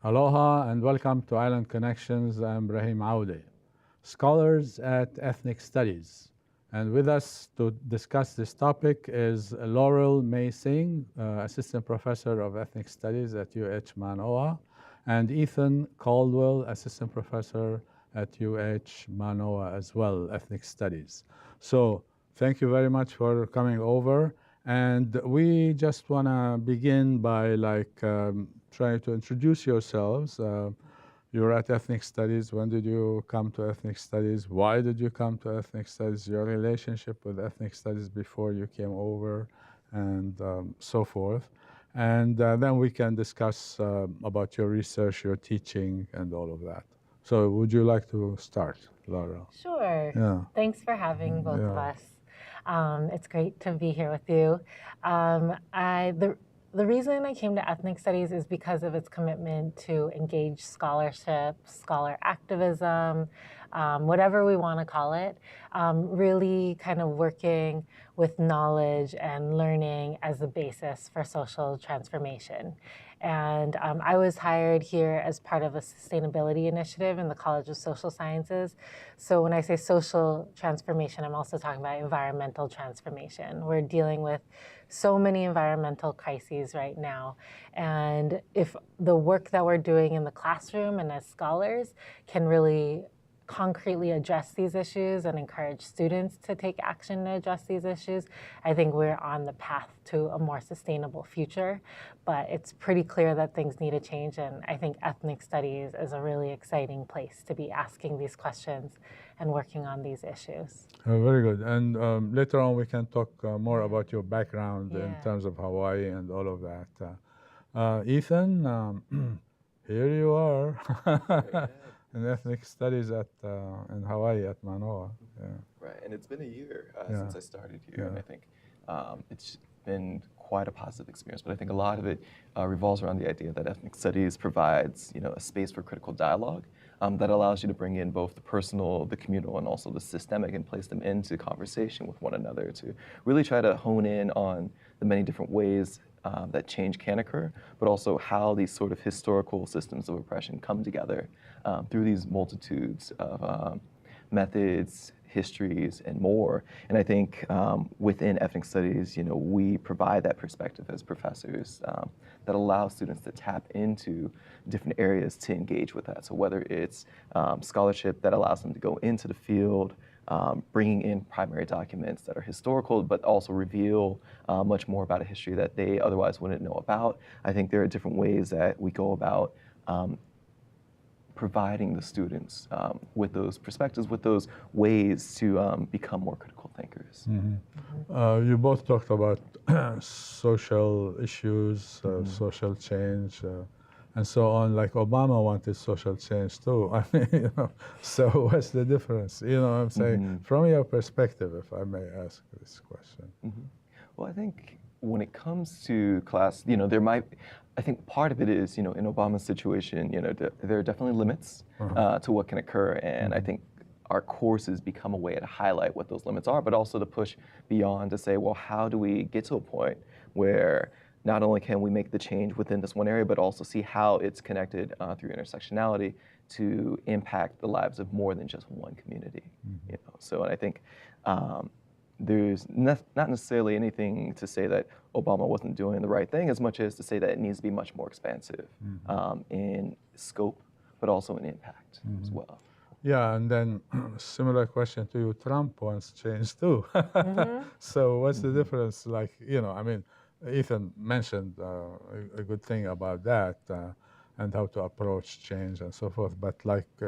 Aloha and welcome to Island Connections. I'm Ibrahim Aoude, scholars at Ethnic Studies. And with us to discuss this topic is Laurel Mei-Singh, Assistant Professor of Ethnic Studies at UH Mānoa, and Ethan Caldwell, Assistant Professor at UH Mānoa as well, Ethnic Studies. So thank you very much for coming over. And we just want to begin by trying to introduce yourselves. You're at Ethnic Studies. When did you come to Ethnic Studies? Why did you come to Ethnic Studies? Your relationship with Ethnic Studies before you came over, and so forth. And then we can discuss about your research, your teaching, and all of that. So would you like to start, Laurel? Sure. Yeah. Thanks for having both of us. It's great to be here with you. The reason I came to Ethnic Studies is because of its commitment to engage scholarship, scholar activism, whatever we want to call it, really kind of working with knowledge and learning as the basis for social transformation. And I was hired here as part of a sustainability initiative in the College of Social Sciences. So when I say social transformation, I'm also talking about environmental transformation. We're dealing with so many environmental crises right now. And if the work that we're doing in the classroom and as scholars can really concretely address these issues and encourage students to take action to address these issues, I think we're on the path to a more sustainable future. But it's pretty clear that things need to change, and I think Ethnic Studies is a really exciting place to be asking these questions and working on these issues. Very good. And later on we can talk more about your background in terms of Hawaii and all of that. Ethan, here you are. In Ethnic Studies in Hawaii at Mānoa. Yeah. Right, and it's been a year since I started here, and I think it's been quite a positive experience. But I think a lot of it revolves around the idea that Ethnic Studies provides, a space for critical dialogue that allows you to bring in both the personal, the communal, and also the systemic, and place them into conversation with one another to really try to hone in on the many different ways that change can occur, but also how these sort of historical systems of oppression come together through these multitudes of methods, histories, and more. And I think within Ethnic Studies, we provide that perspective as professors that allows students to tap into different areas to engage with that. So whether it's scholarship that allows them to go into the field, bringing in primary documents that are historical, but also reveal much more about a history that they otherwise wouldn't know about. I think there are different ways that we go about providing the students with those perspectives, with those ways to become more critical thinkers. Mm-hmm. You both talked about social issues, social change, and so on. Like Obama wanted social change too. I mean, so what's the difference? I'm saying, from your perspective, if I may ask this question. Well, I think when it comes to class, I think part of it is, in Obama's situation, there are definitely limits to what can occur, and I think our courses become a way to highlight what those limits are, but also to push beyond to say, well, how do we get to a point where not only can we make the change within this one area, but also see how it's connected through intersectionality to impact the lives of more than just one community. So, and I think there's not necessarily anything to say that Obama wasn't doing the right thing, as much as to say that it needs to be much more expansive in scope, but also in impact as well. Yeah, and then similar question to you, Trump wants change too. So what's the difference? Ethan mentioned a good thing about that and how to approach change and so forth. But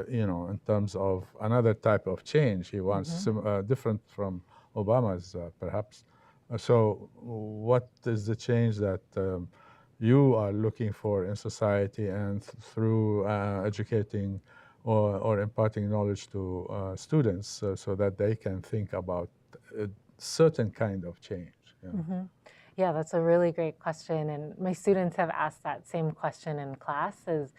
in terms of another type of change, he wants different from Obama's, perhaps. So what is the change that you are looking for in society and through educating or imparting knowledge to students so that they can think about a certain kind of change? Yeah, that's a really great question. And my students have asked that same question in class is,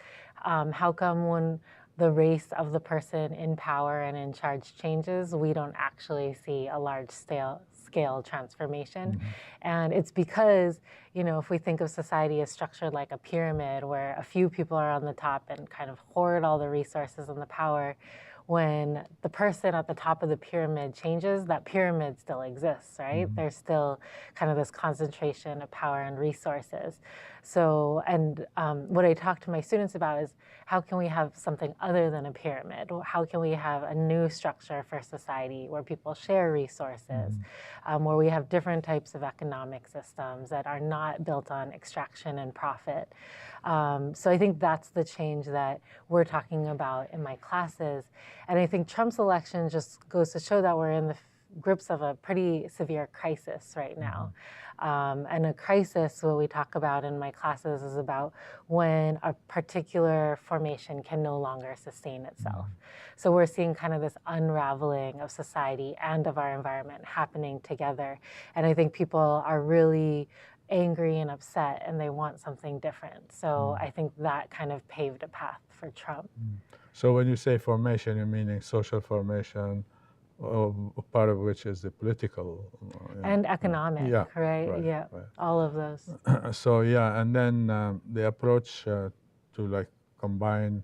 how come when the race of the person in power and in charge changes, we don't actually see a large scale transformation. And it's because, you know, if we think of society as structured like a pyramid where a few people are on the top and kind of hoard all the resources and the power, when the person at the top of the pyramid changes, that pyramid still exists, right? There's still kind of this concentration of power and resources. So, and what I talk to my students about is how can we have something other than a pyramid? How can we have a new structure for society where people share resources, where we have different types of economic systems that are not built on extraction and profit? So I think that's the change that we're talking about in my classes. And I think Trump's election just goes to show that we're in the grips of a pretty severe crisis right now. And a crisis, what we talk about in my classes, is about when a particular formation can no longer sustain itself. So we're seeing kind of this unraveling of society and of our environment happening together. And I think people are really angry and upset, and they want something different. So I think that kind of paved a path for Trump. So when you say formation, you're meaning social formation, part of which is the political and economic, right? Yeah, all of those. So yeah, and then the approach to like combine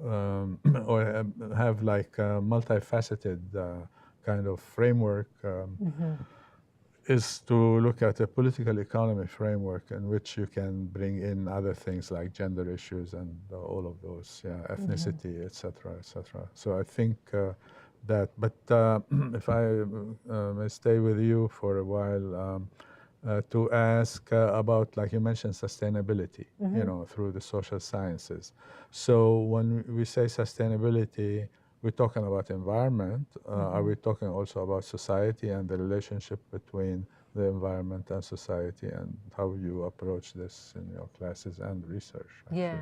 or have like a multifaceted kind of framework is to look at a political economy framework in which you can bring in other things like gender issues and all of those, ethnicity, et cetera, et cetera. So I think that, but if I may stay with you for a while to ask about, like you mentioned, sustainability, you know, through the social sciences. So when we say sustainability, we're talking about environment. Are we talking also about society and the relationship between the environment and society, and how you approach this in your classes and research? Actually? Yeah,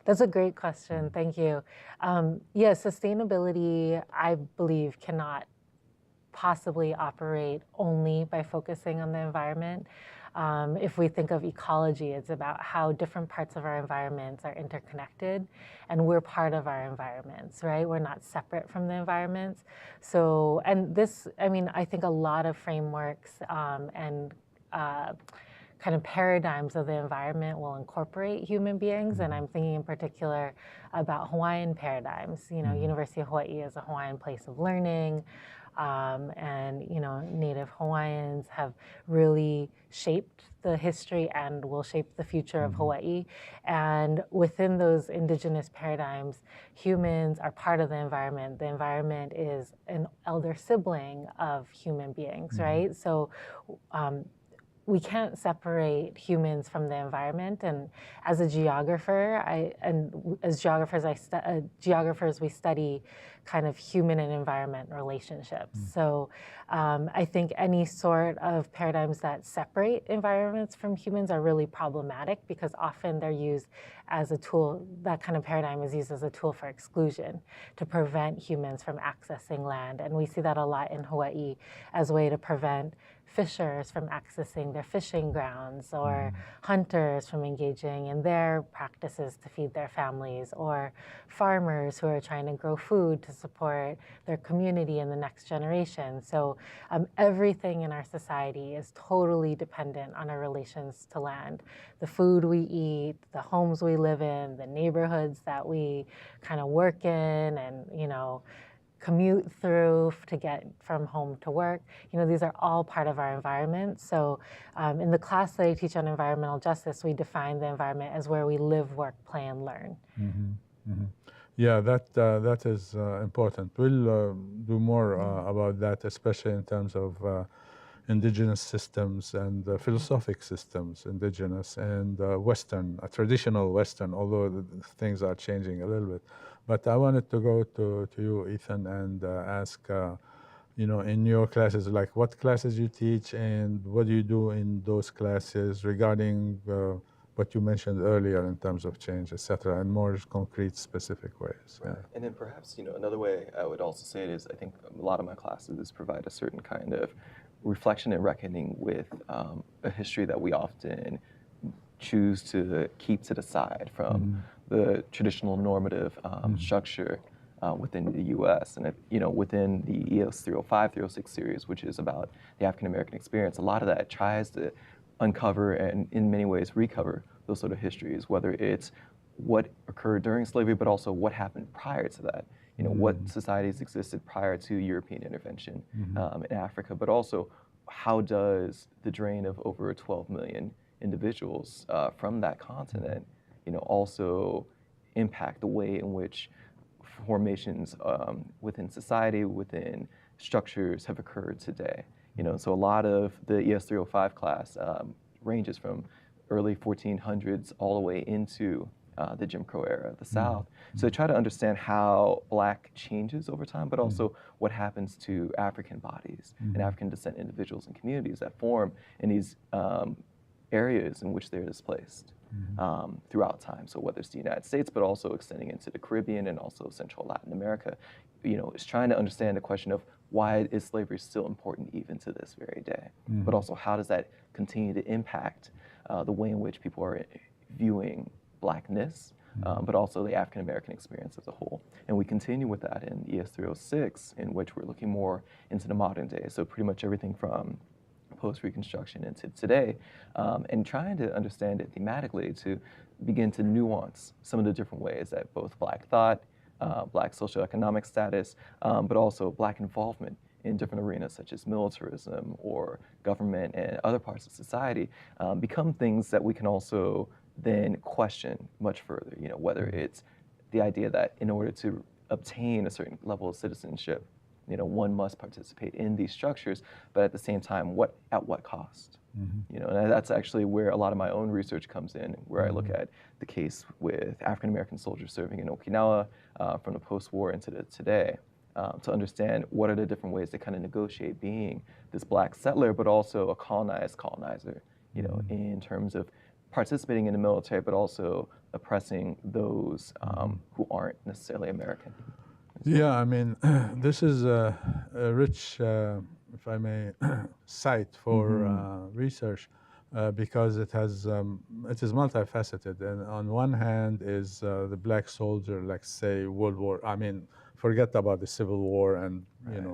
that's a great question. Thank you. Yeah, sustainability, I believe, cannot possibly operate only by focusing on the environment. If we think of ecology, it's about how different parts of our environments are interconnected, and we're part of our environments, right? We're not separate from the environments. So, and this, I mean, I think a lot of frameworks and kind of paradigms of the environment will incorporate human beings, and I'm thinking in particular about Hawaiian paradigms. You know, University of Hawai'i is a Hawaiian place of learning. And, you know, Native Hawaiians have really shaped the history and will shape the future of Hawaii. And within those indigenous paradigms, humans are part of the environment. The environment is an elder sibling of human beings, right? So we can't separate humans from the environment. And as a geographer, as geographers, we study kind of human and environment relationships. So I think any sort of paradigms that separate environments from humans are really problematic, because often they're used as a tool. That kind of paradigm is used as a tool for exclusion, to prevent humans from accessing land. And we see that a lot in Hawaii as a way to prevent fishers from accessing their fishing grounds, or hunters from engaging in their practices to feed their families, or farmers who are trying to grow food to support their community and the next generation. So everything in our society is totally dependent on our relations to land. The food we eat, the homes we live in, the neighborhoods that we kind of work in and, you know, commute through to get from home to work. You know, these are all part of our environment. So in the class that I teach on environmental justice, we define the environment as where we live, work, play, and learn. Yeah, that is important. We'll do more about that, especially in terms of indigenous systems and philosophic systems, indigenous and Western, traditional Western, although things are changing a little bit. But I wanted to go to you, Ethan, and ask, you know, in your classes, like what classes you teach and what do you do in those classes regarding what you mentioned earlier in terms of change, et cetera, in more concrete, specific ways. Right. And then perhaps, you know, another way I would also say it is, I think a lot of my classes provide a certain kind of reflection and reckoning with a history that we often choose to keep to the side from the traditional normative structure within the U.S. And within the ES 305, 306 series, which is about the African American experience, a lot of that tries to uncover and in many ways recover those sort of histories, whether it's what occurred during slavery, but also what happened prior to that. What societies existed prior to European intervention in Africa, but also how does the drain of over 12 million individuals from that continent, also impact the way in which formations within society, within structures have occurred today. So a lot of the ES 305 class ranges from early 1400s all the way into the Jim Crow era of the South. So try to understand how Black changes over time, but also what happens to African bodies and African descent individuals and communities that form in these areas in which they're displaced throughout time. So whether it's the United States, but also extending into the Caribbean and also Central Latin America, is trying to understand the question of why is slavery still important even to this very day, but also how does that continue to impact the way in which people are viewing Blackness, but also the African American experience as a whole. And we continue with that in ES 306, in which we're looking more into the modern day. So pretty much everything from post-Reconstruction into today, and trying to understand it thematically to begin to nuance some of the different ways that both Black thought, Black socioeconomic status, but also Black involvement in different arenas such as militarism or government and other parts of society become things that we can also then question much further, whether it's the idea that in order to obtain a certain level of citizenship, one must participate in these structures, but at the same time, at what cost? And that's actually where a lot of my own research comes in, where I look at the case with African American soldiers serving in Okinawa from the post-war into today, to understand what are the different ways to kind of negotiate being this Black settler, but also a colonized colonizer, in terms of participating in the military, but also oppressing those who aren't necessarily American. Yeah, I mean, this is a rich, if I may, site for research because it is multifaceted. And on one hand is the Black soldier, like say World War. I mean, forget about the Civil War and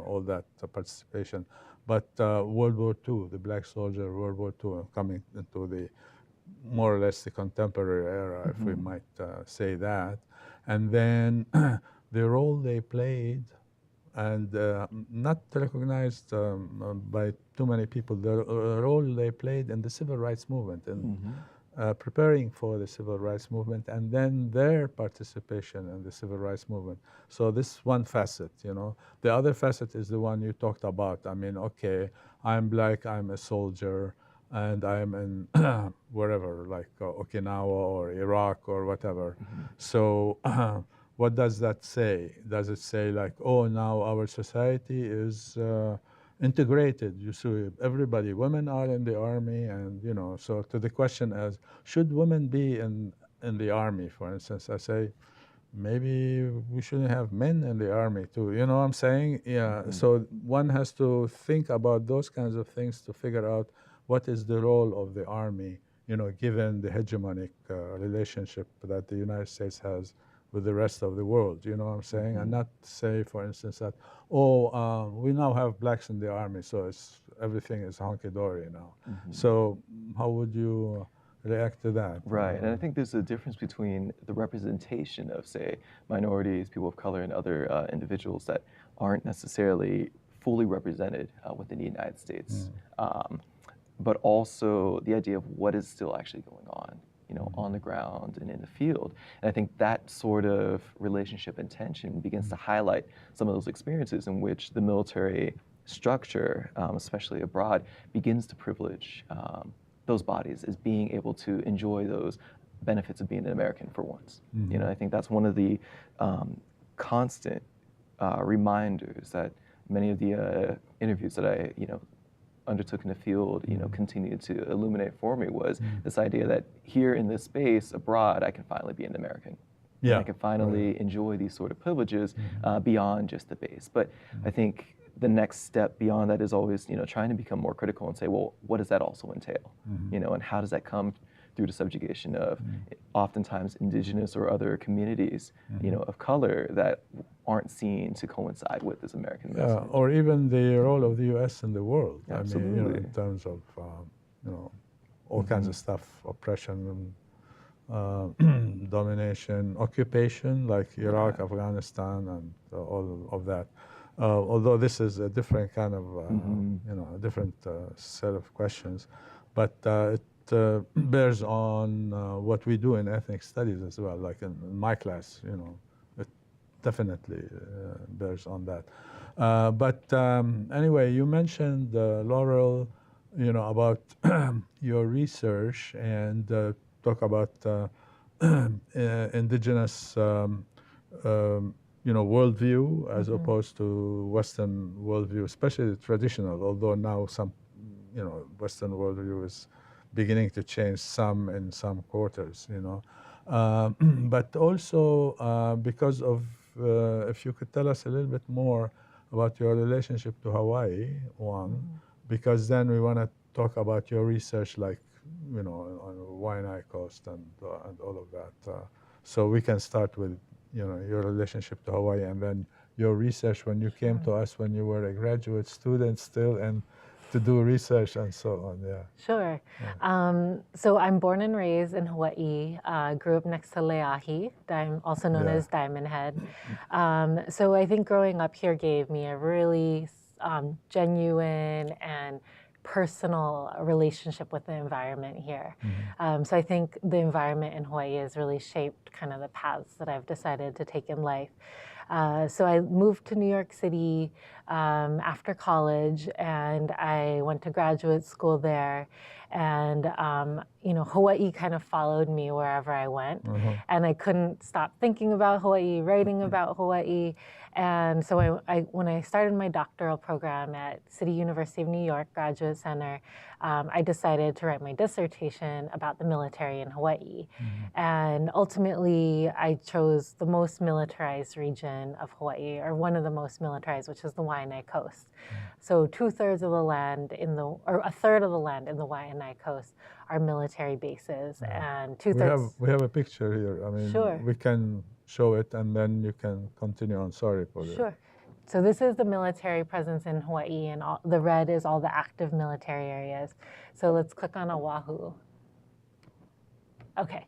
all that participation, but World War II, the Black soldier, World War II, coming into the more or less the contemporary era, if we might say that. And then the role they played, and not recognized by too many people, the role they played in the civil rights movement and preparing for the civil rights movement, and then their participation in the civil rights movement. So this is one facet, The other facet is the one you talked about. I mean, okay, I'm Black, I'm a soldier, and I'm in wherever, like Okinawa or Iraq or whatever. So what does that say? Does it say like, oh, now our society is integrated? You see, everybody, women are in the army, and so to the question as, should women be in the army, for instance, I say, maybe we shouldn't have men in the army too. You know what I'm saying? Yeah. So one has to think about those kinds of things to figure out what is the role of the army, given the hegemonic relationship that the United States has with the rest of the world. You know what I'm saying? And not say, for instance, that, we now have Blacks in the army, so everything is hunky-dory now. So how would you react to that? Right, and I think there's a difference between the representation of, say, minorities, people of color, and other individuals that aren't necessarily fully represented within the United States, but also the idea of what is still actually going on, on the ground and in the field. And I think that sort of relationship and tension begins to highlight some of those experiences in which the military structure, especially abroad, begins to privilege those bodies as being able to enjoy those benefits of being an American for once. I think that's one of the constant reminders that many of the interviews that I, undertook in the field, continued to illuminate for me was this idea that here in this space abroad, I can finally be an American. Yeah. And I can finally enjoy these sort of privileges beyond just the base. But I think the next step beyond that is always, trying to become more critical and say, well, what does that also entail? And how does that come through the subjugation of oftentimes indigenous or other communities, of color that aren't seen to coincide with this American message. Or even the role of the U.S. in the world. Absolutely. I mean, in terms of, all kinds of stuff, oppression, domination, occupation, like Iraq, Afghanistan, and all of that. Although this is a different kind of, a different set of questions, but it bears on what we do in ethnic studies as well. Like in my class, it definitely bears on that. But anyway, you mentioned Laurel, about your research and talk about indigenous, worldview as opposed to Western worldview, especially the traditional. Although now some, Western worldview is beginning to change some in some quarters, but also because of, if you could tell us a little bit more about your relationship to Hawaii, because then we want to talk about your research, like, on the Waianae Coast and all of that. So we can start with, your relationship to Hawaii, and then your research when you came to us when you were a graduate student still, and to do research and so on. Sure. So I'm born and raised in Hawaii, grew up next to Leahi, also known as Diamond Head. So I think growing up here gave me a really genuine and personal relationship with the environment here. So I think the environment in Hawaii has really shaped kind of the paths that I've decided to take in life. So I moved to New York City after college, and I went to graduate school there. And, Hawaii kind of followed me wherever I went. And I couldn't stop thinking about Hawaii, writing about Hawaii. And so when I started my doctoral program at City University of New York Graduate Center, I decided to write my dissertation about the military in Hawaii. And ultimately, I chose the most militarized region of Hawaii, or one of the most militarized, which is the Waianae Coast. So 2/3 of the land or a third of the land in the Waianae Coast are military bases, and 2/3. We have a picture here. I mean, Sure. We can show it, and then you can continue on. Sorry for that. Sure. So this is the military presence in Hawaii, and the red is all the active military areas. So let's click on Oahu. Okay.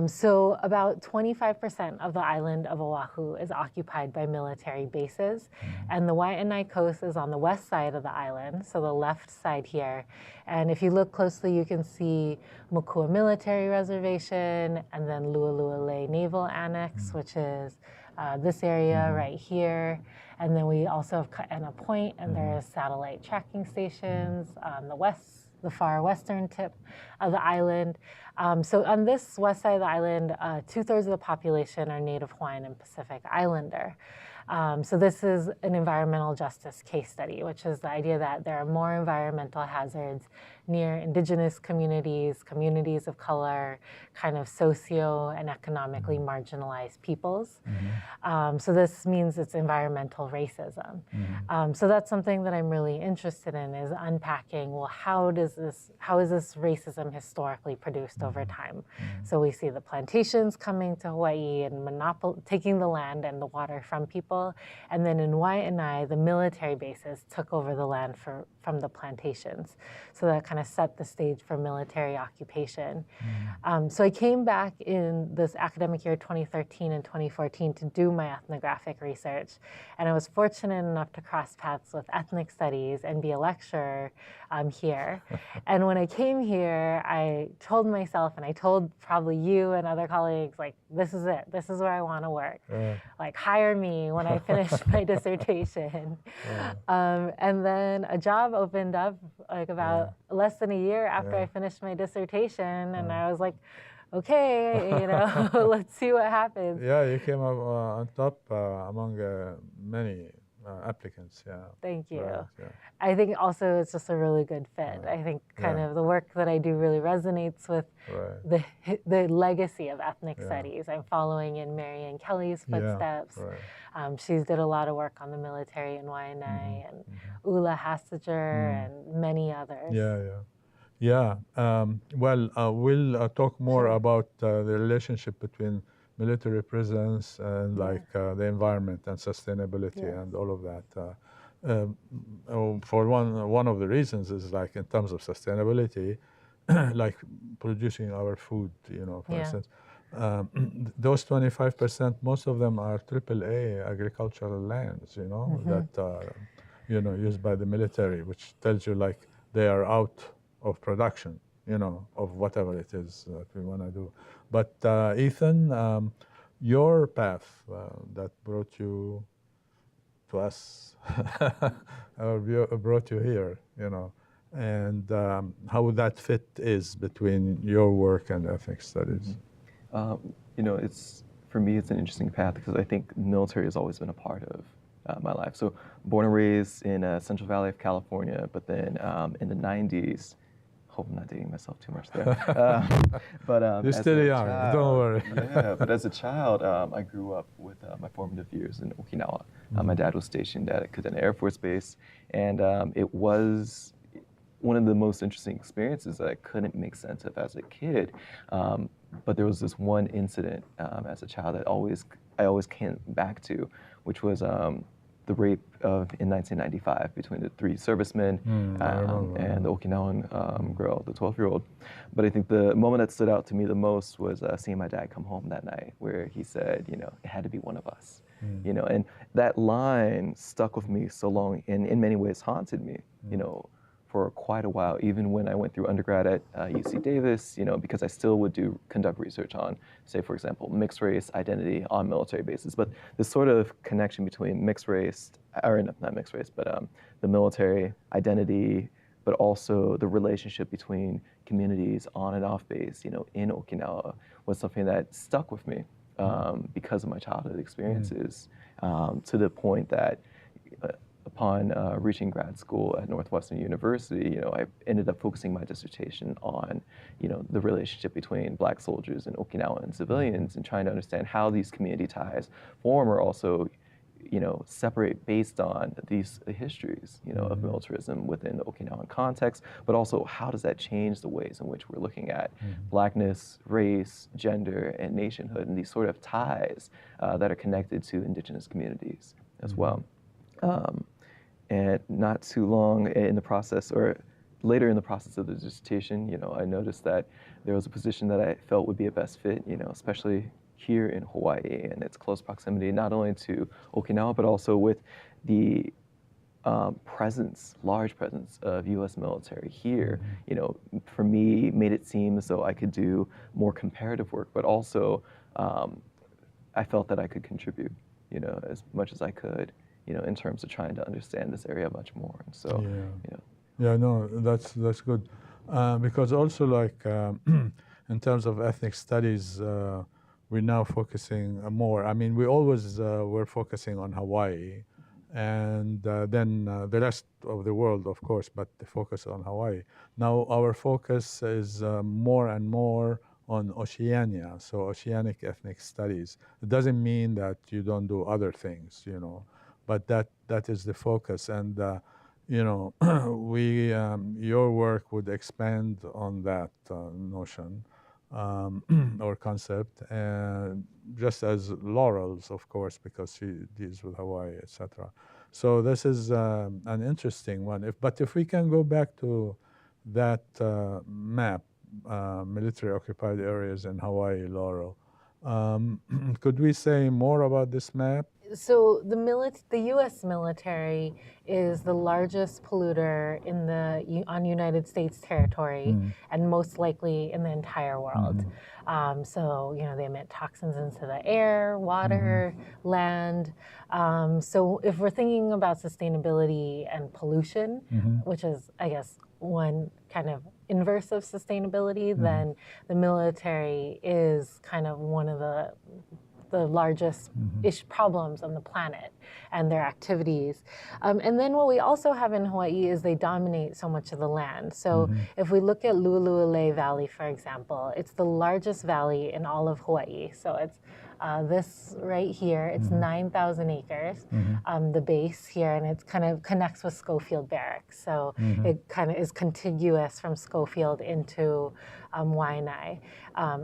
So about 25% of the island of Oahu is occupied by military bases, and the Waianae Coast is on the west side of the island, so the left side here. And if you look closely, you can see Mokua Military Reservation, and then Lualualei Naval Annex, which is this area right here. And then we also have Kaena Point, and there's satellite tracking stations on the far western tip of the island. So on this west side of the island, 2/3 of the population are Native Hawaiian and Pacific Islander. So this is an environmental justice case study, which is the idea that there are more environmental hazards near indigenous communities, communities of color, kind of socio and economically marginalized peoples. So this means it's environmental racism. So that's something that I'm really interested in, is unpacking, well, how is this racism historically produced over time? So we see the plantations coming to Hawaii and taking the land and the water from people. And then in Waianae, the military bases took over the land from the plantations. So that kind of set the stage for military occupation. So I came back in this academic year 2013 and 2014 to do my ethnographic research. And I was fortunate enough to cross paths with ethnic studies and be a lecturer here. And when I came here, I told myself, and I told probably you and other colleagues, like, this is it. This is where I want to work. Like, hire me when I finish my dissertation. And then a job opened up like about less than a year after I finished my dissertation, and I was like, okay, let's see what happens. Yeah, you came up on top among many applicants. Thank you. Right, I think also it's just a really good fit. I think kind of the work that I do really resonates with the legacy of ethnic studies. I'm following in Marianne Kelly's footsteps. She's did a lot of work on the military in Waianae, and Ula Hassiger and many others. Well, we'll talk more about the relationship between military presence and the environment and sustainability and all of that. For one of the reasons is like in terms of sustainability, like producing our food, for instance. Those 25%, most of them are AAA agricultural lands, that are, used by the military, which tells you like they are out of production, of whatever it is that we want to do. But Ethan, your path that brought you to us, or brought you here, and how that fit is between your work and ethnic studies. It's for me, it's an interesting path because I think military has always been a part of my life. So born and raised in Central Valley of California, but then in the 90s, hope I'm not dating myself too much there. But you're still young, don't worry. Yeah, but as a child, I grew up with my formative years in Okinawa. My dad was stationed at Kadena Air Force Base, and it was one of the most interesting experiences that I couldn't make sense of as a kid. But there was this one incident as a child that I always came back to, which was the rape in 1995 between the 3 servicemen and the Okinawan girl, the 12-year-old. But I think the moment that stood out to me the most was seeing my dad come home that night, where he said, it had to be one of us. And that line stuck with me so long, and in many ways haunted me, for quite a while, even when I went through undergrad at UC Davis, because I still would conduct research on, say, for example, mixed race identity on military bases. But this sort of connection between mixed race, or not mixed race, but the military identity, but also the relationship between communities on and off base, in Okinawa, was something that stuck with me because of my childhood experiences, to the point that upon reaching grad school at Northwestern University, I ended up focusing my dissertation on, the relationship between Black soldiers and Okinawan civilians, and trying to understand how these community ties form or also, separate based on these histories, of militarism within the Okinawan context, but also how does that change the ways in which we're looking at Blackness, race, gender, and nationhood, and these sort of ties that are connected to indigenous communities as well. And not too long in the process, or later in the process of the dissertation, I noticed that there was a position that I felt would be a best fit, especially here in Hawaii and its close proximity, not only to Okinawa, but also with the large presence of U.S. military here, for me, made it seem as though I could do more comparative work, but also I felt that I could contribute, as much as I could, in terms of trying to understand this area much more. And so, that's good. Because also in terms of ethnic studies, we're now focusing more. I mean, we always were focusing on Hawaii, and then the rest of the world, of course, but the focus on Hawaii. Now our focus is more and more on Oceania, so Oceanic ethnic studies. It doesn't mean that you don't do other things, but that is the focus. And your work would expand on that notion or concept, and just as Laurel's, of course, because she deals with Hawaii, etc. So this is an interesting one. But if we can go back to that map, military occupied areas in Hawaii, Laurel, could we say more about this map? So the U.S. military is the largest polluter on United States territory, and most likely in the entire world. So they emit toxins into the air, water, land. So if we're thinking about sustainability and pollution, which is, I guess, one kind of inverse of sustainability, then the military is kind of one of the largest problems on the planet and their activities. And then what we also have in Hawaii is they dominate so much of the land. So if we look at Lu'ulu'ulei Valley, for example, it's the largest valley in all of Hawaii. So it's this right here, it's 9,000 acres, the base here, and it kind of connects with Schofield Barracks. So it kind of is contiguous from Schofield into Waianae,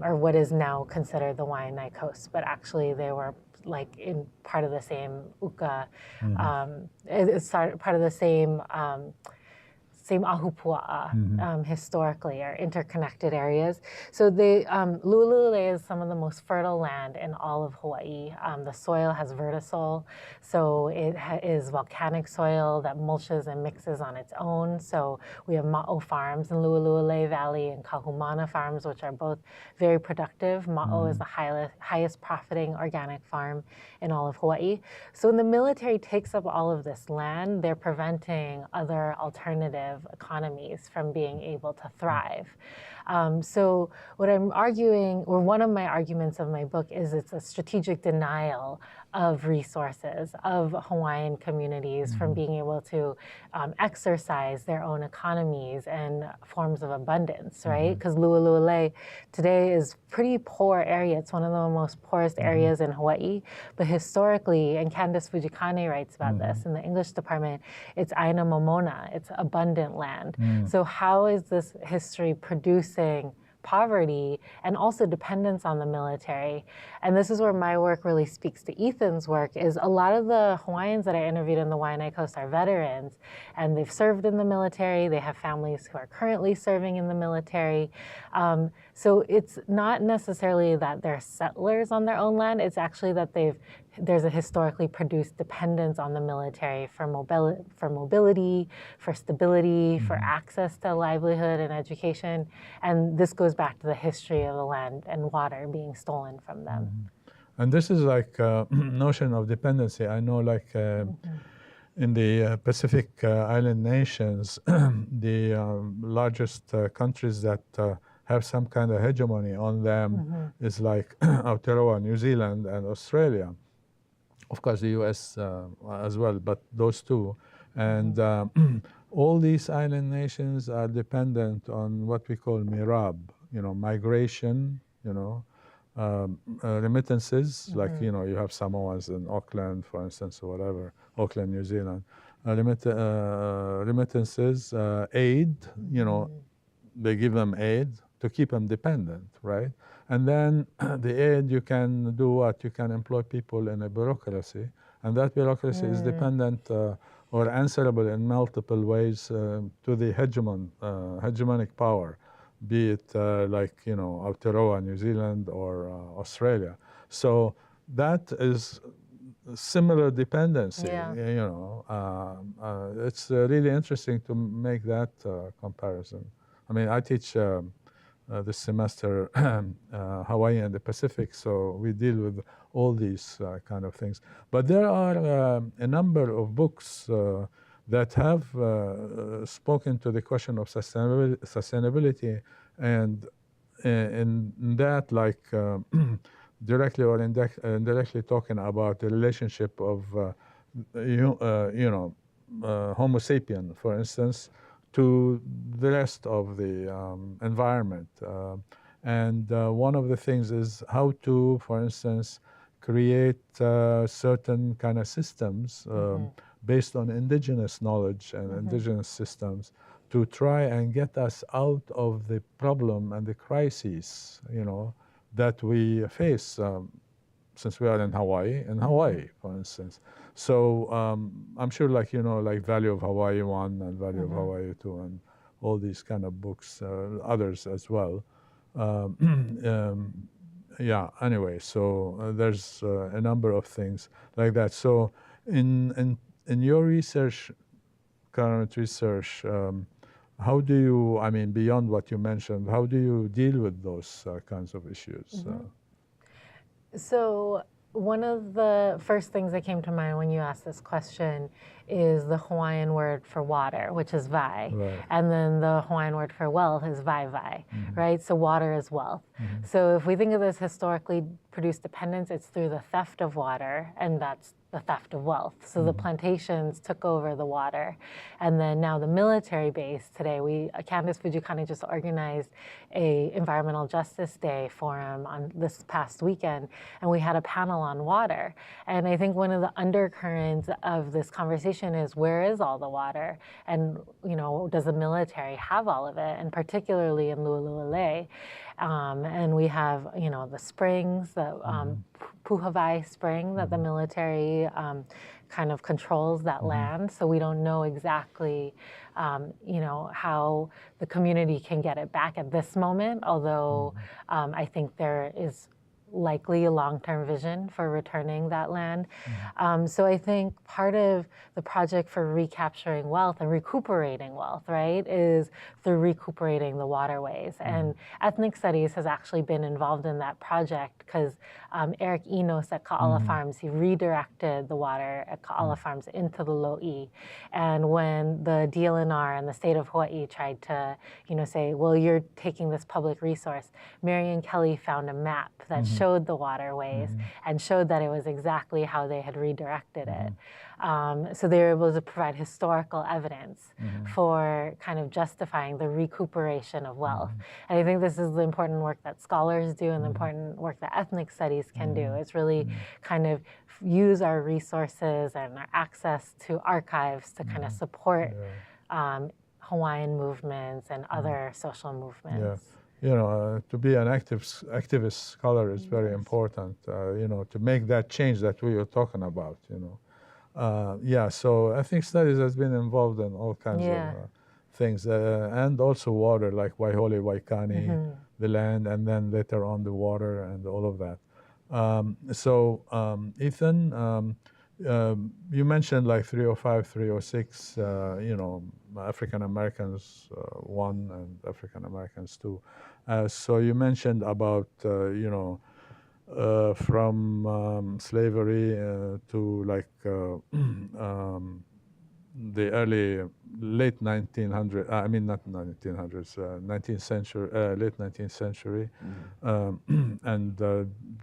or what is now considered the Waianae coast, but actually they were like in part of the same uka, it's part of the same ahupua'a, historically, are interconnected areas. So Lu'ule'ule is some of the most fertile land in all of Hawaii. The soil has vertisol, so it is volcanic soil that mulches and mixes on its own. So we have ma'o farms in Lu'ule'ule Valley and Kahumana farms, which are both very productive. Ma'o is the highest profiting organic farm in all of Hawaii. So when the military takes up all of this land, they're preventing other alternative economies from being able to thrive. So what I'm arguing, or one of my arguments of my book, is it's a strategic denial of resources of Hawaiian communities from being able to exercise their own economies and forms of abundance, right? Because Lu'ule'ule today is pretty poor area. It's one of the most poorest areas in Hawaii. But historically, and Candace Fujikane writes about this in the English department, it's Aina Momona, it's abundant land. So how is this history producing poverty and also dependence on the military? And this is where my work really speaks to Ethan's work, is a lot of the Hawaiians that I interviewed on the Waianae Coast are veterans, and they've served in the military. They have families who are currently serving in the military. So it's not necessarily that they're settlers on their own land. It's actually that there's a historically produced dependence on the military for mobility, for stability, for access to livelihood and education. And this goes back to the history of the land and water being stolen from them. And this is like a notion of dependency. I know, like in the Pacific Island nations, the largest countries that have some kind of hegemony on them is like Aotearoa, New Zealand, and Australia. Of course, the U.S. As well, but those two. And all these island nations are dependent on what we call mirab, migration, remittances, like, you have Samoans in Auckland, for instance, or whatever, Auckland, New Zealand. Remittances, aid, they give them aid to keep them dependent, right? And then the aid, you can do what? You can employ people in a bureaucracy, and that bureaucracy is dependent or answerable in multiple ways to the hegemonic power, be it like, Aotearoa, New Zealand, or Australia. So that is similar dependency, it's really interesting to make that comparison. I mean, I teach this semester Hawaii and the Pacific, so we deal with all these kind of things. But there are a number of books that have spoken to the question of sustainability, and in that, like, directly or indirectly talking about the relationship of Homo sapien, for instance, to the rest of the environment. And one of the things is how to, for instance, create certain kind of systems based on indigenous knowledge and indigenous systems to try and get us out of the problem and the crises, that we face since we are in Hawaii, for instance. So I'm sure, like, like Value of Hawaii 1 and Value of Hawaii 2 and all these kind of books, others as well. Yeah, anyway, so there's a number of things like that. So in your research, current research, how do you, I mean, beyond what you mentioned, how do you deal with those kinds of issues? So one of the first things that came to mind when you asked this question is the Hawaiian word for water, which is vai. Right. And then the Hawaiian word for wealth is vai, right? So water is wealth. So if we think of this historically produced dependence, it's through the theft of water, and that's the theft of wealth. So the plantations took over the water. And then now the military base today, Candace Fujikani just organized a Environmental Justice Day forum on this past weekend, and we had a panel on water. And I think one of the undercurrents of this conversation is, where is all the water? And, does the military have all of it? And particularly in Lu'ulu'ulei. And we have, the springs, the Puhawai Spring that the military kind of controls that land. So we don't know exactly, how the community can get it back at this moment, although I think there is likely a long-term vision for returning that land. So I think part of the project for recapturing wealth and recuperating wealth, right, is through recuperating the waterways. And ethnic studies has actually been involved in that project because Eric Enos at Ka'ala Farms, he redirected the water at Ka'ala Farms into the Lo'i. And when the DLNR and the state of Hawaii tried to, say, well, you're taking this public resource, Marion Kelly found a map that showed the waterways and showed that it was exactly how they had redirected it. So they were able to provide historical evidence for kind of justifying the recuperation of wealth. And I think this is the important work that scholars do and the important work that ethnic studies can do. It's really kind of use our resources and our access to archives to kind of support Hawaiian movements and other social movements. To be an activist scholar is very important, to make that change that we were talking about, so ethnic studies has been involved in all kinds of things, and also water, like Waihole, Waikani, the land, and then later on the water and all of that. Ethan, you mentioned like 305, 306, African Americans 1 and African Americans 2. So you mentioned about, from slavery to like the late 1900s, not 1900s, 19th century, late 19th century, and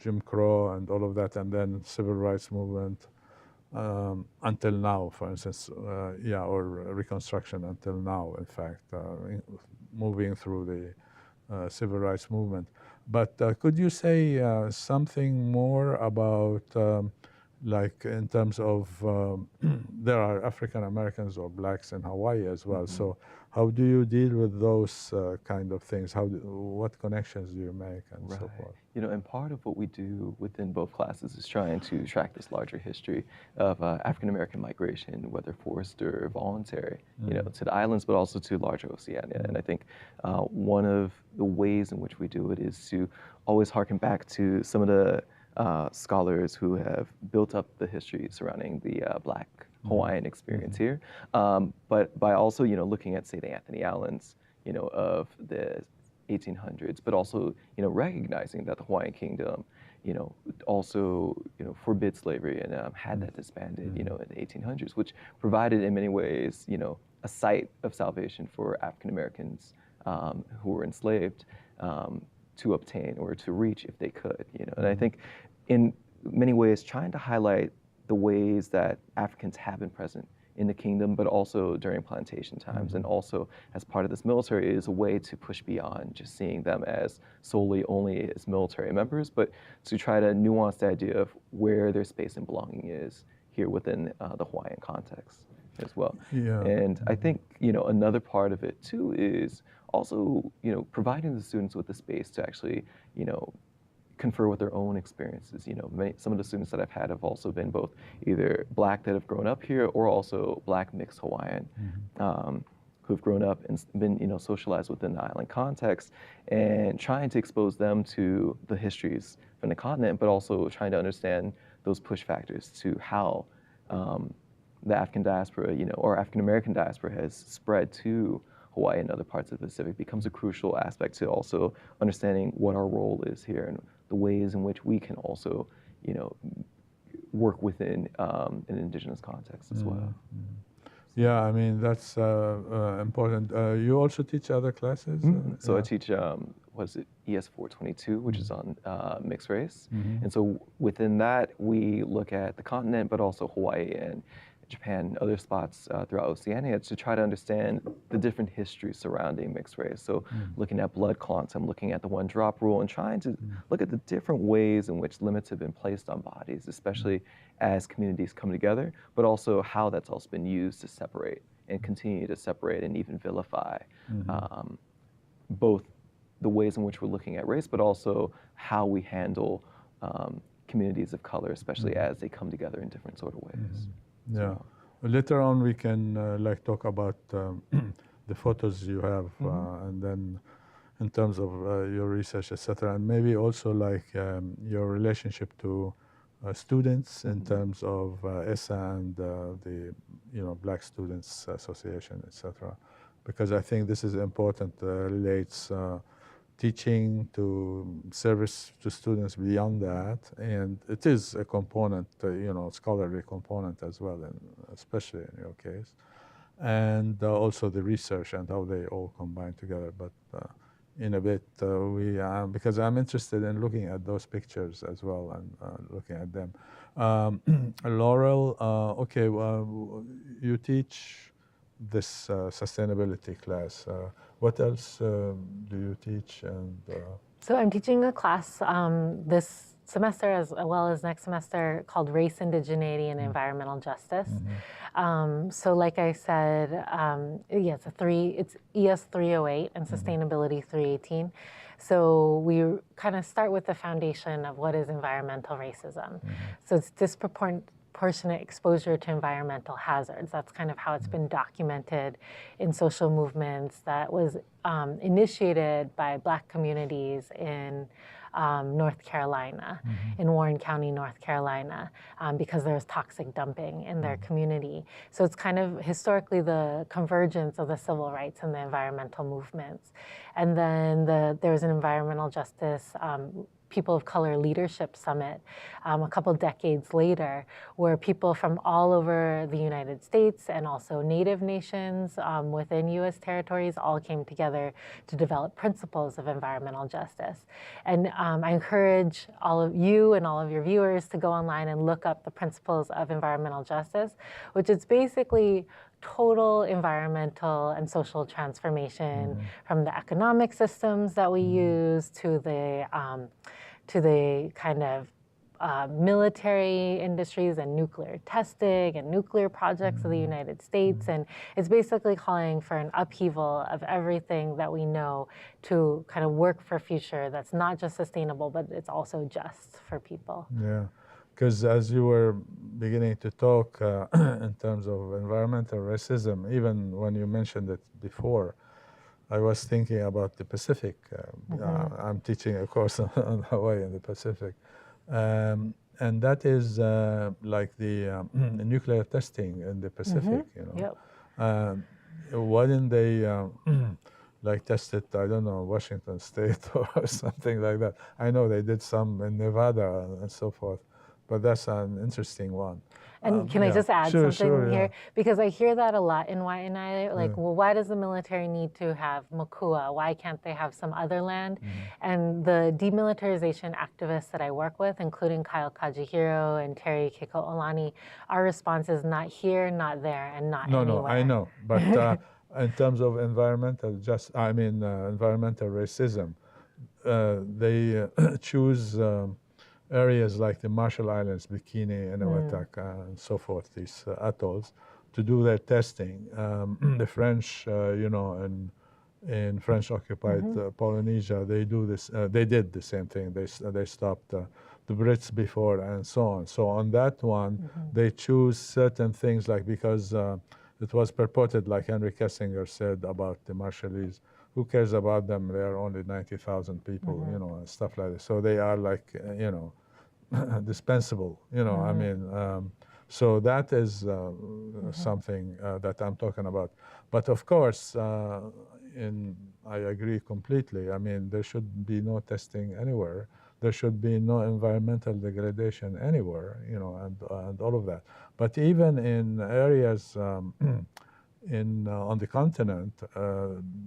Jim Crow and all of that, and then civil rights movement until now, for instance, or Reconstruction until now, in fact, moving through the civil rights movement. But could you say something more about, like in terms of, there are African Americans or blacks in Hawaii as well. So how do you deal with those kind of things? What connections do you make and so forth? And part of what we do within both classes is trying to track this larger history of African American migration, whether forced or voluntary, to the islands, but also to larger Oceania. And I think one of the ways in which we do it is to always harken back to some of the scholars who have built up the history surrounding the Black Hawaiian experience here, but by also, looking at, say, the Anthony Allens, of the 1800s, but also, recognizing that the Hawaiian Kingdom, also, forbid slavery and had that disbanded, in the 1800s, which provided in many ways, a site of salvation for African Americans who were enslaved to obtain or to reach if they could, And I think in many ways trying to highlight the ways that Africans have been present in the kingdom, but also during plantation times, and also as part of this military is a way to push beyond just seeing them as solely only as military members, but to try to nuance the idea of where their space and belonging is here within the Hawaiian context as well. And I think, another part of it too is also, providing the students with the space to actually, confer with their own experiences. Some of the students that I've had have also been both either Black that have grown up here or also Black mixed Hawaiian who have grown up and been, socialized within the island context, and trying to expose them to the histories from the continent, but also trying to understand those push factors to how the African diaspora, or African American diaspora has spread to Hawaii and other parts of the Pacific becomes a crucial aspect to also understanding what our role is here and the ways in which we can also, work within an indigenous context as well. Yeah, I mean, that's important. You also teach other classes? So I teach, what is it, ES 422, which is on mixed race. And so within that, we look at the continent, but also Hawaii and Japan and other spots throughout Oceania to try to understand the different histories surrounding mixed race. So looking at blood quantum, looking at the one drop rule, and trying to look at the different ways in which limits have been placed on bodies, especially as communities come together, but also how that's also been used to separate and continue to separate and even vilify both the ways in which we're looking at race, but also how we handle communities of color, especially as they come together in different sort of ways. Yeah. Later on, we can like talk about the photos you have, and then in terms of your research, etc., and maybe also like your relationship to students in terms of ESSA and the Black Students Association, etc., because I think this is important. Relates teaching to service to students beyond that, and it is a component, scholarly component as well, and especially in your case, and also the research and how they all combine together. But in a bit, because I'm interested in looking at those pictures as well and looking at them. Laurel, okay, you teach this sustainability class. What else do you teach? And so I'm teaching a class this semester as well as next semester called Race, Indigeneity, and Environmental Justice. So like I said, yeah, it's ES 308 and Sustainability 318. So we kind of start with the foundation of what is environmental racism. So it's disproportionate exposure to environmental hazards. That's kind of how it's been documented in social movements that was initiated by Black communities in North Carolina, in Warren County, North Carolina, because there was toxic dumping in their community. So it's kind of historically the convergence of the civil rights and the environmental movements. And then there was an environmental justice People of Color Leadership Summit a couple decades later, where people from all over the United States and also Native nations within U.S. territories all came together to develop principles of environmental justice. And I encourage all of you and all of your viewers to go online and look up the principles of environmental justice, which is basically total environmental and social transformation from the economic systems that we use to the kind of military industries and nuclear testing and nuclear projects of the United States. And it's basically calling for an upheaval of everything that we know to kind of work for a future that's not just sustainable, but it's also just for people. Yeah. Because as you were beginning to talk in terms of environmental racism, even when you mentioned it before, I was thinking about the Pacific. I'm teaching a course on Hawaii and the Pacific. And that is like the nuclear testing in the Pacific, Why didn't they like test it, I don't know, Washington State or something like that? I know they did some in Nevada and so forth. But that's an interesting one. And can I just add something here? Because I hear that a lot in Waianae, like, well, why does the military need to have Makua? Why can't they have some other land? And the demilitarization activists that I work with, including Kyle Kajihiro and Terry Keko'olani, our response is not here, not there, and not anywhere. No, I know. But in terms of environmental environmental racism, they choose areas like the Marshall Islands, Bikini, Eniwetok, and so forth, these atolls, to do their testing. The French, in French-occupied Polynesia, they do this. They did the same thing. They stopped the Brits before, and so on. So on that one, they choose certain things, like because it was purported, like Henry Kissinger said about the Marshallese. Who cares about them? There are only 90,000 people, and stuff like this. So they are like, dispensable, I mean, so that is something that I'm talking about. But of course, I agree completely. I mean, there should be no testing anywhere. there should be no environmental degradation anywhere, you know, and all of that. But even in areas on the continent,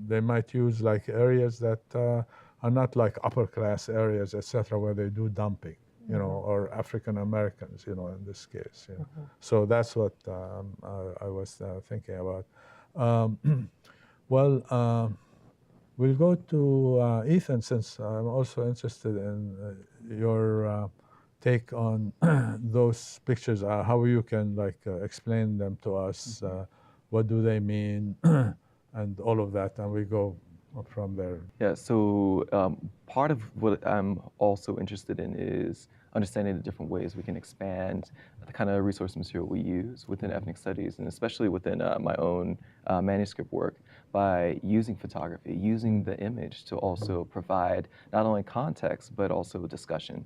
they might use like areas that are not like upper class areas, etc., where they do dumping, you know, or African Americans, you know, in this case. You know. So that's what I was thinking about. We'll go to Ethan, since I'm also interested in your take on those pictures, how you can like explain them to us, what do they mean, and all of that, and we go from there. Yeah, so part of what I'm also interested in is understanding the different ways we can expand the kind of resource material we use within ethnic studies, and especially within my own manuscript work, by using photography, using the image to also provide not only context, but also discussion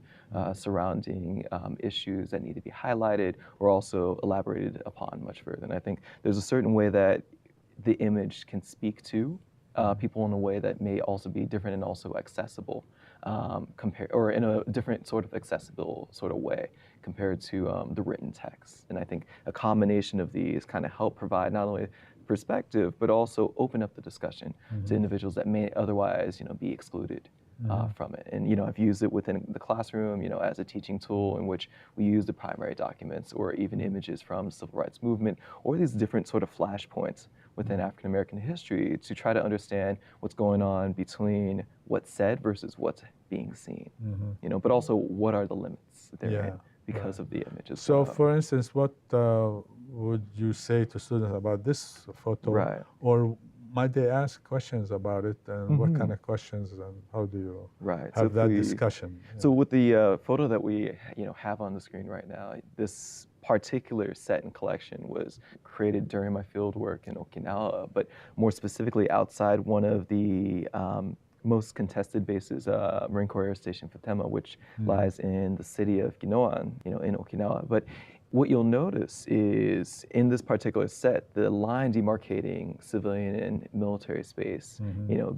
surrounding issues that need to be highlighted or also elaborated upon much further. And I think there's a certain way that the image can speak to people in a way that may also be different and also accessible, or in a different sort of accessible sort of way compared to the written text. And I think a combination of these kind of help provide not only perspective, but also open up the discussion to individuals that may otherwise, you know, be excluded from it. And, you know, I've used it within the classroom, you know, as a teaching tool in which we use the primary documents or even images from the civil rights movement or these different sort of flashpoints within African American history to try to understand what's going on between what's said versus what's being seen, you know, but also what are the limits therein because of the images. So, for instance, what would you say to students about this photo, or might they ask questions about it, and what kind of questions, and how do you have that discussion? So with the photo that we have on the screen right now, this particular set and collection was created during my field work in Okinawa, but more specifically outside one of the most contested bases, Marine Corps Air Station Futema, which lies in the city of Ginoan, in Okinawa. But what you'll notice is in this particular set, the line demarcating civilian and military space,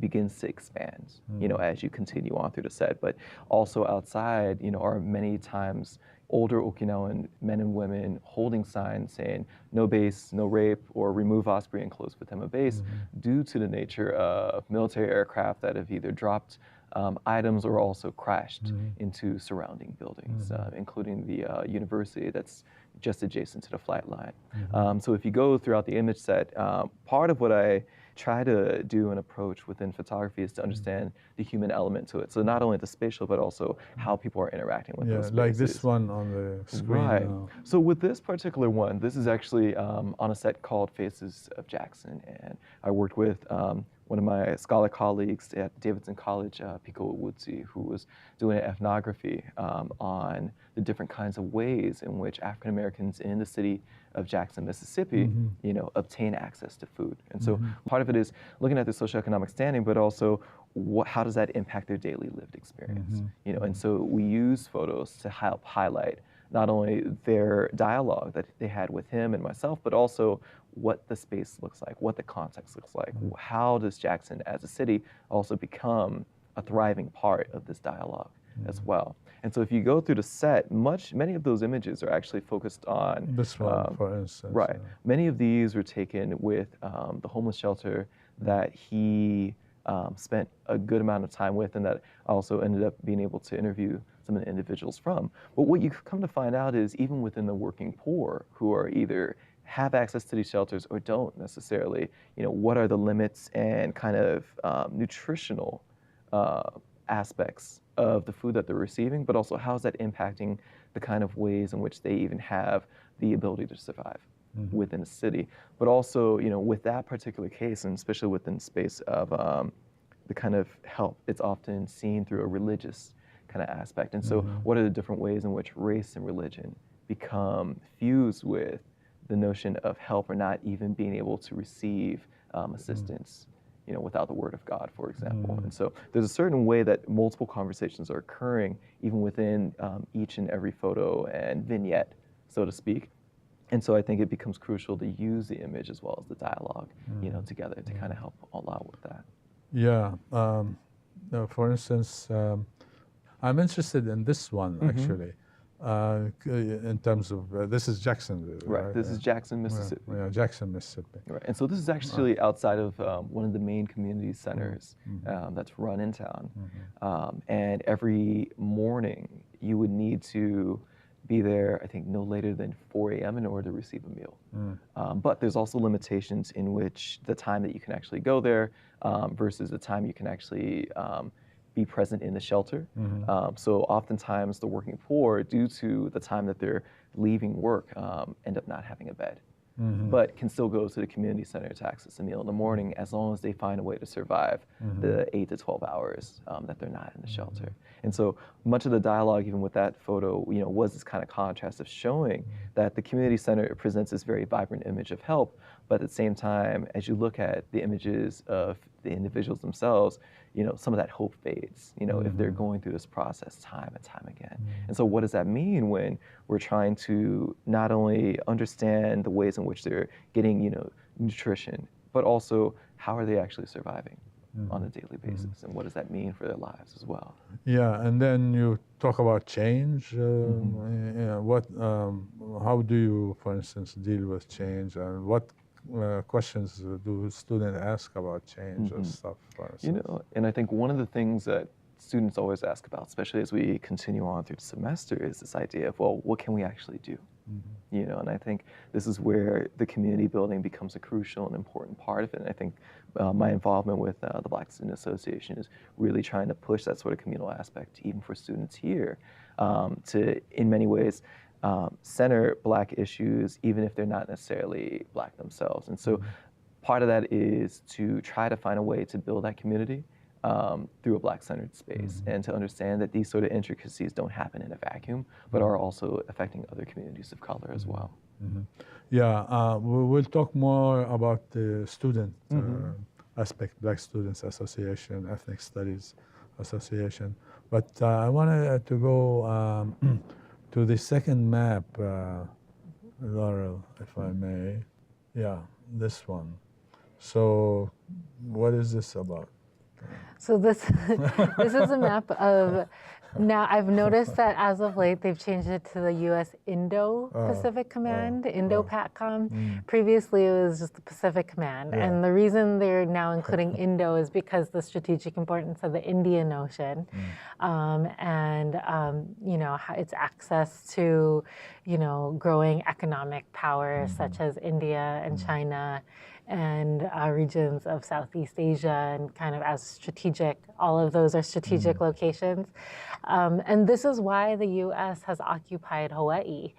begins to expand, as you continue on through the set. But also outside, are many times older Okinawan men and women holding signs saying no base, no rape, or remove Osprey and close Futema base due to the nature of military aircraft that have either dropped items or also crashed into surrounding buildings, including the university that's just adjacent to the flight line. So if you go throughout the image set, part of what I try to do and approach within photography is to understand the human element to it. So not only the spatial, but also how people are interacting with those spaces. Like this one on the screen. Right. So with this particular one, this is actually on a set called Faces of Jackson. And I worked with one of my scholar colleagues at Davidson College, Piko Uwutsi, who was doing an ethnography on the different kinds of ways in which African Americans in the city of Jackson, Mississippi, obtain access to food. And so part of it is looking at the socioeconomic standing, but also how does that impact their daily lived experience? And so we use photos to help highlight not only their dialogue that they had with him and myself, but also what the space looks like, what the context looks like. How does Jackson as a city also become a thriving part of this dialogue as well? And so if you go through the set, many of those images are actually focused on this one, for instance. Right. Many of these were taken with the homeless shelter that he spent a good amount of time with, and that I also ended up being able to interview some of the individuals from. But what you come to find out is even within the working poor, who are either have access to these shelters or don't necessarily, what are the limits and kind of nutritional aspects of the food that they're receiving, but also how is that impacting the kind of ways in which they even have the ability to survive within a city. But also, with that particular case, and especially within the space of the kind of help, it's often seen through a religious kind of aspect. And so what are the different ways in which race and religion become fused with the notion of help, or not even being able to receive assistance, without the word of God, for example. And so there's a certain way that multiple conversations are occurring even within each and every photo and vignette, so to speak. And so I think it becomes crucial to use the image as well as the dialogue, together to kind of help all out with that. Yeah. For instance, I'm interested in this one, actually, in terms of, this is Jacksonville, right? This is Jackson, Mississippi. Yeah, Jackson, Mississippi. Right, and so this is actually outside of one of the main community centers that's run in town. And every morning, you would need to be there, I think, no later than 4 a.m. in order to receive a meal. But there's also limitations in which the time that you can actually go there versus the time you can actually be present in the shelter. So oftentimes the working poor, due to the time that they're leaving work, end up not having a bed. But can still go to the community center to access a meal in the morning as long as they find a way to survive the 8 to 12 hours that they're not in the shelter. And so much of the dialogue, even with that photo, was this kind of contrast of showing that the community center presents this very vibrant image of help, but at the same time, as you look at the images of the individuals themselves, some of that hope fades, if they're going through this process time and time again. And so what does that mean when we're trying to not only understand the ways in which they're getting, nutrition, but also how are they actually surviving on a daily basis, and what does that mean for their lives as well? Yeah, and then you talk about change. How do you, for instance, deal with change, and what questions do students ask about change and stuff? And I think one of the things that students always ask about, especially as we continue on through the semester, is this idea of, well, what can we actually do? And I think this is where the community building becomes a crucial and important part of it. And I think my involvement with the Black Student Association is really trying to push that sort of communal aspect, even for students here, to, in many ways, center Black issues, even if they're not necessarily Black themselves. And so part of that is to try to find a way to build that community through a Black-centered space, and to understand that these sort of intricacies don't happen in a vacuum, but are also affecting other communities of color as well. Yeah, we'll talk more about the student aspect, Black Students Association, Ethnic Studies Association. But I wanted to go to the second map, Laurel, if I may. Yeah, this one. So what is this about? So this is a map of, now I've noticed that as of late they've changed it to the U.S. Indo-Pacific Command, Indo-PACCOM. Previously it was just the Pacific Command. And the reason they're now including Indo is because the strategic importance of the Indian Ocean and its access to, growing economic powers such as India and China and regions of Southeast Asia, and kind of as strategic, all of those are strategic locations. And this is why the U.S. has occupied Hawaii,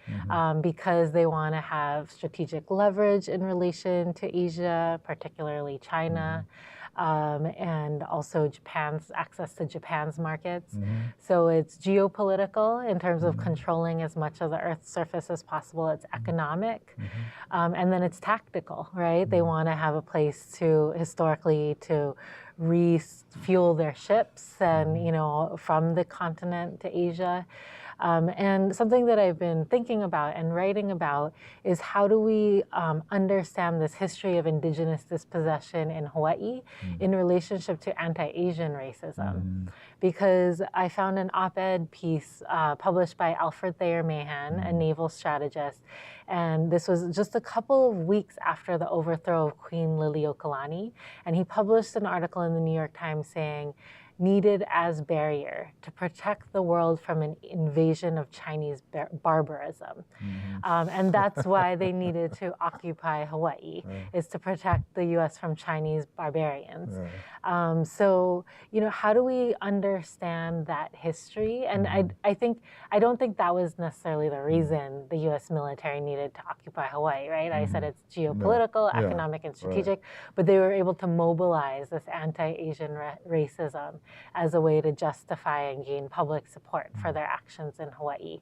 because they want to have strategic leverage in relation to Asia, particularly China, and also Japan's access to Japan's markets. So it's geopolitical in terms of controlling as much of the Earth's surface as possible. It's economic, and then it's tactical, right? They want to have a place to, historically, to refuel their ships and, from the continent to Asia. And something that I've been thinking about and writing about is how do we understand this history of indigenous dispossession in Hawaii in relationship to anti-Asian racism? Because I found an op-ed piece published by Alfred Thayer Mahan, a naval strategist, and this was just a couple of weeks after the overthrow of Queen Liliuokalani, and he published an article in the New York Times saying, needed as barrier to protect the world from an invasion of Chinese barbarism. And that's why they needed to occupy Hawaii, is to protect the U.S. from Chinese barbarians. So, how do we understand that history? And I don't think that was necessarily the reason the U.S. military needed to occupy Hawaii, right? I said it's geopolitical, economic, and strategic, but they were able to mobilize this anti-Asian racism as a way to justify and gain public support for their actions in Hawaii.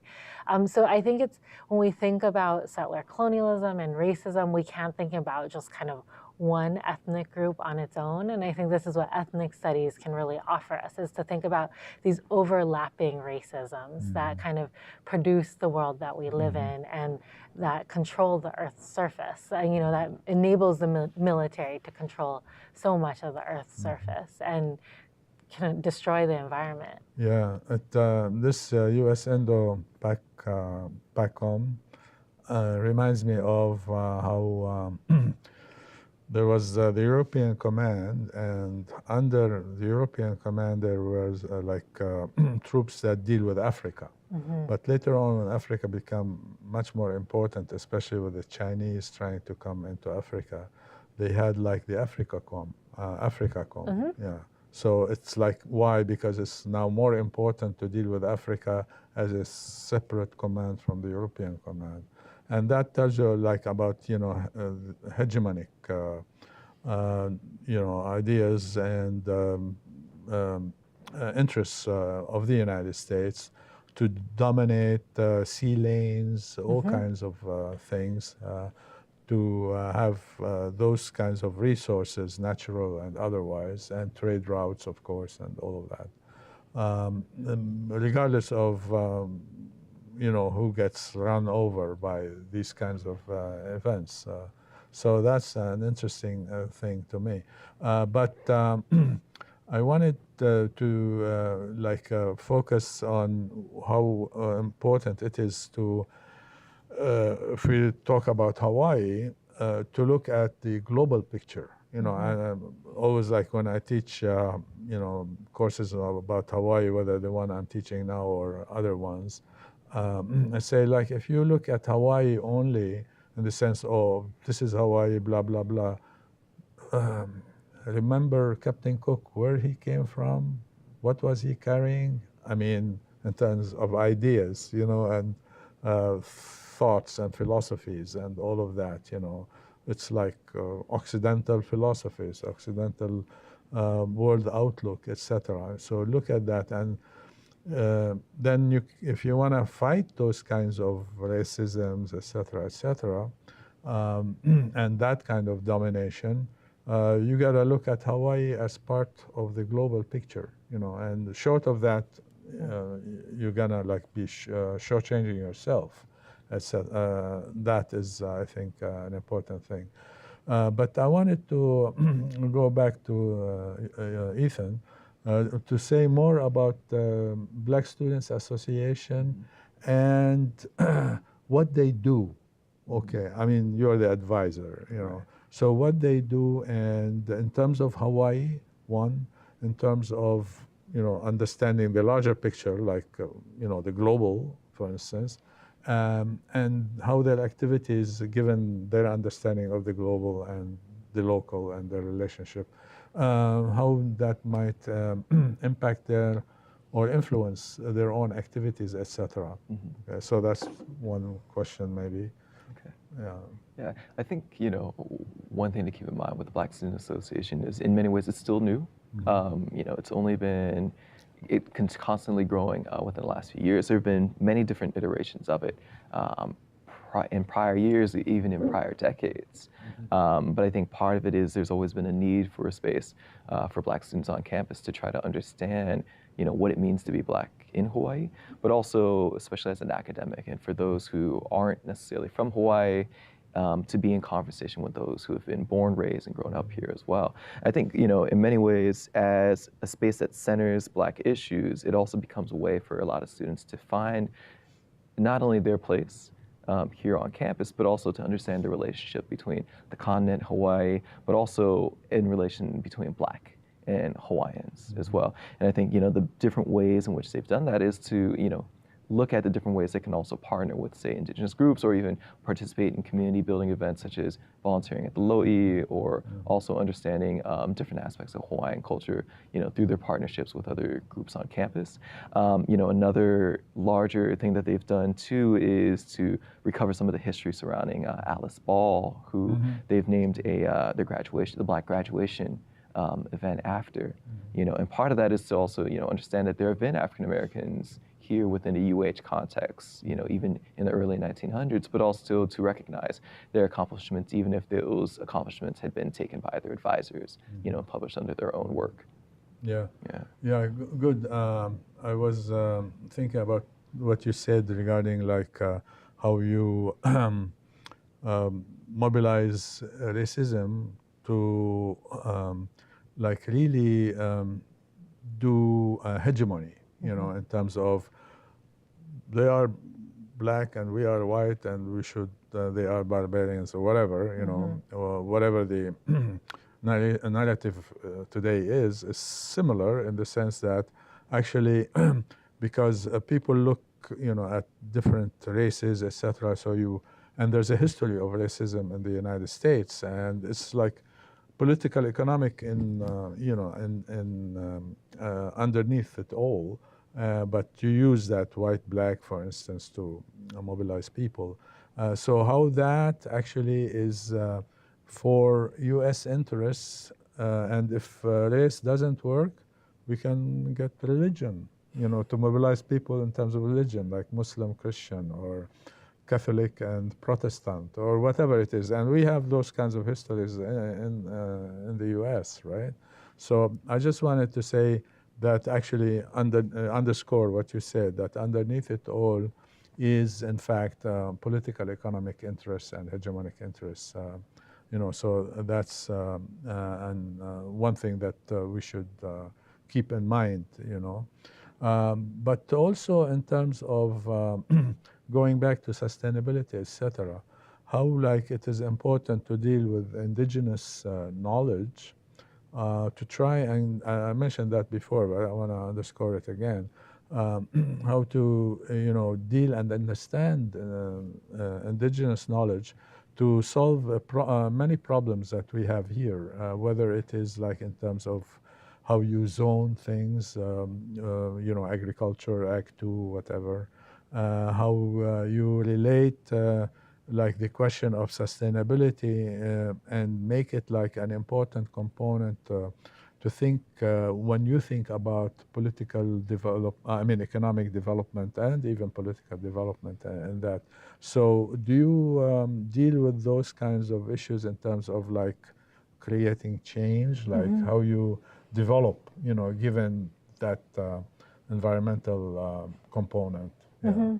So I think it's, when we think about settler colonialism and racism, we can't think about just kind of one ethnic group on its own. And I think this is what ethnic studies can really offer us, is to think about these overlapping racisms that kind of produce the world that we live in and that control the Earth's surface, that enables the military to control so much of the Earth's surface. And can destroy the environment. Yeah, this U.S. Indo-PACOM reminds me of how there was the European Command, and under the European Command there was troops that deal with Africa. But later on, when Africa became much more important, especially with the Chinese trying to come into Africa, they had like the Africacom. Yeah. So it's like, why? Because it's now more important to deal with Africa as a separate command from the European Command. And that tells you like about, hegemonic, ideas and interests of the United States to dominate sea lanes, all kinds of things, to have those kinds of resources, natural and otherwise, and trade routes, of course, and all of that. Regardless of, who gets run over by these kinds of events. So that's an interesting thing to me. But I wanted to focus on how important it is to, if we talk about Hawaii, to look at the global picture. And I'm always like when I teach, courses about Hawaii, whether the one I'm teaching now or other ones, I say, like, if you look at Hawaii only in the sense, oh, this is Hawaii, blah, blah, blah. Remember Captain Cook, where he came from? What was he carrying? I mean, in terms of ideas, and thoughts and philosophies and all of that, It's like Occidental philosophies, Occidental world outlook, etc. So look at that, and then if you want to fight those kinds of racisms, etc., and that kind of domination, you got to look at Hawaii as part of the global picture, and short of that, you're gonna be shortchanging yourself. That is, I think, an important thing. But I wanted to go back to Ethan to say more about Black Students Association and what they do. Okay, I mean, you're the advisor, Right. So what they do, and in terms of Hawaii, one, in terms of, understanding the larger picture, like, the global, for instance, and how their activities, given their understanding of the global and the local and their relationship, how that might impact their or influence their own activities, etc. Okay, so that's one question, maybe. Okay. Yeah. Yeah, I think, one thing to keep in mind with the Black Student Association is in many ways it's still new. It's only been, constantly growing within the last few years. There have been many different iterations of it in prior years, even in prior decades. But I think part of it is there's always been a need for a space for Black students on campus to try to understand, what it means to be Black in Hawaii, but also, especially as an academic, and for those who aren't necessarily from Hawaii, to be in conversation with those who have been born, raised, and grown up here as well. I think, in many ways, as a space that centers Black issues, it also becomes a way for a lot of students to find not only their place here on campus, but also to understand the relationship between the continent, Hawaii, but also in relation between Black and Hawaiians as well. And I think, the different ways in which they've done that is to, look at the different ways they can also partner with, say, indigenous groups, or even participate in community building events such as volunteering at the Lo'i, or also understanding different aspects of Hawaiian culture, through their partnerships with other groups on campus. Another larger thing that they've done too is to recover some of the history surrounding Alice Ball, who they've named their graduation, the Black graduation event after. And part of that is to also, understand that there have been African Americans here within the UH context, even in the early 1900s, but also to recognize their accomplishments, even if those accomplishments had been taken by their advisors, published under their own work. Yeah. Good. I was thinking about what you said regarding how you mobilize racism to really do hegemony, you know, in terms of they are black and we are white and we should, they are barbarians or whatever, you know, or whatever the narrative today is similar in the sense that actually because people look, you know, at different races, etc. So and there's a history of racism in the United States, and it's like political, economic you know, underneath it all. But you use that white, black, for instance, to mobilize people. So how that actually is for U.S. interests, and if race doesn't work, we can get religion, you know, to mobilize people in terms of religion, like Muslim, Christian, or Catholic and Protestant, or whatever it is. And we have those kinds of histories in the U.S., right? So I just wanted to say that actually underscore what you said, that underneath it all is, in fact, political, economic interests and hegemonic interests. You know, so that's one thing that we should keep in mind, you know. But also in terms of going back to sustainability, etc., how like it is important to deal with indigenous knowledge, to try, and I mentioned that before, but I want to underscore it again, how to, you know, deal and understand indigenous knowledge to solve many problems that we have here, whether it is like in terms of how you zone things, you know, agriculture, Act 2, whatever, how you relate like the question of sustainability and make it like an important component to think when you think about economic development and even political development and that. So do you deal with those kinds of issues in terms of like creating change, like how you develop, you know, given that environmental component? Yeah.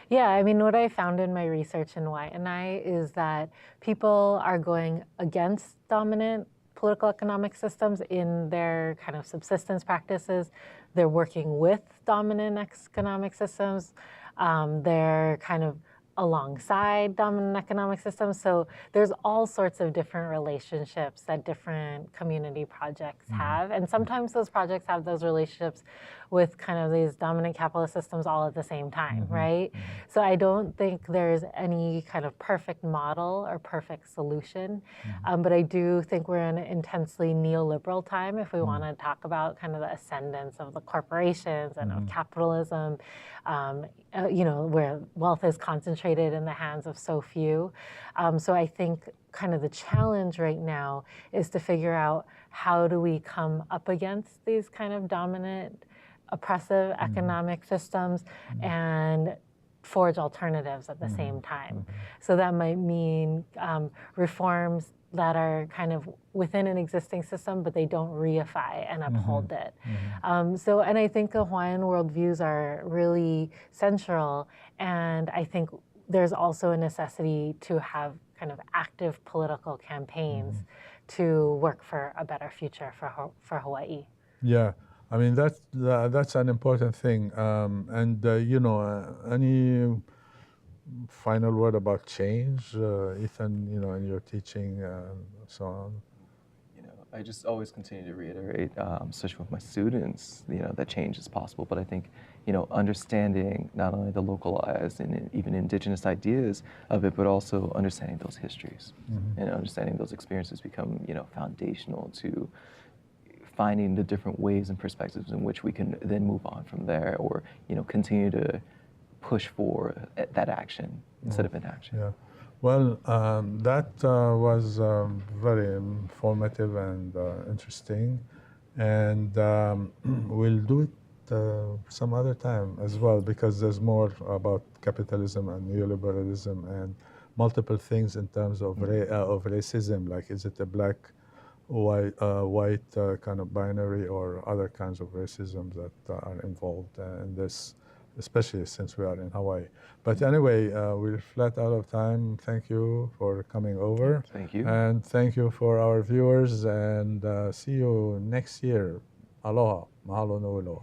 Yeah, I mean, what I found in my research in Waiʻanae is that people are going against dominant political economic systems in their kind of subsistence practices. They're working with dominant economic systems. They're kind of alongside dominant economic systems. So there's all sorts of different relationships that different community projects have. And sometimes those projects have those relationships with kind of these dominant capitalist systems all at the same time, right? So I don't think there's any kind of perfect model or perfect solution. But I do think we're in an intensely neoliberal time if we want to talk about kind of the ascendance of the corporations and of capitalism, you know, where wealth is concentrated in the hands of so few. So I think kind of the challenge right now is to figure out how do we come up against these kind of dominant, oppressive economic systems and forge alternatives at the same time. So that might mean reforms that are kind of within an existing system, but they don't reify and uphold it. And I think the Hawaiian worldviews are really central, and I think there's also a necessity to have kind of active political campaigns to work for a better future for Hawaii. Yeah, I mean that's an important thing. You know, any final word about change, Ethan? You know, in your teaching and so on. You know, I just always continue to reiterate, especially with my students, you know, that change is possible. But I think, you know, understanding not only the localized and even indigenous ideas of it, but also understanding those histories and understanding those experiences become, you know, foundational to finding the different ways and perspectives in which we can then move on from there, or, you know, continue to push for that action instead of inaction. Yeah. Well, that was very informative and interesting, and we'll do it some other time as well, because there's more about capitalism and neoliberalism and multiple things in terms of racism, like is it a black, white kind of binary, or other kinds of racism that are involved in this, especially since we are in Hawaii. But anyway, we're flat out of time. Thank you for coming over. Thank you. And thank you for our viewers, and see you next year. Aloha. Mahalo nui loa.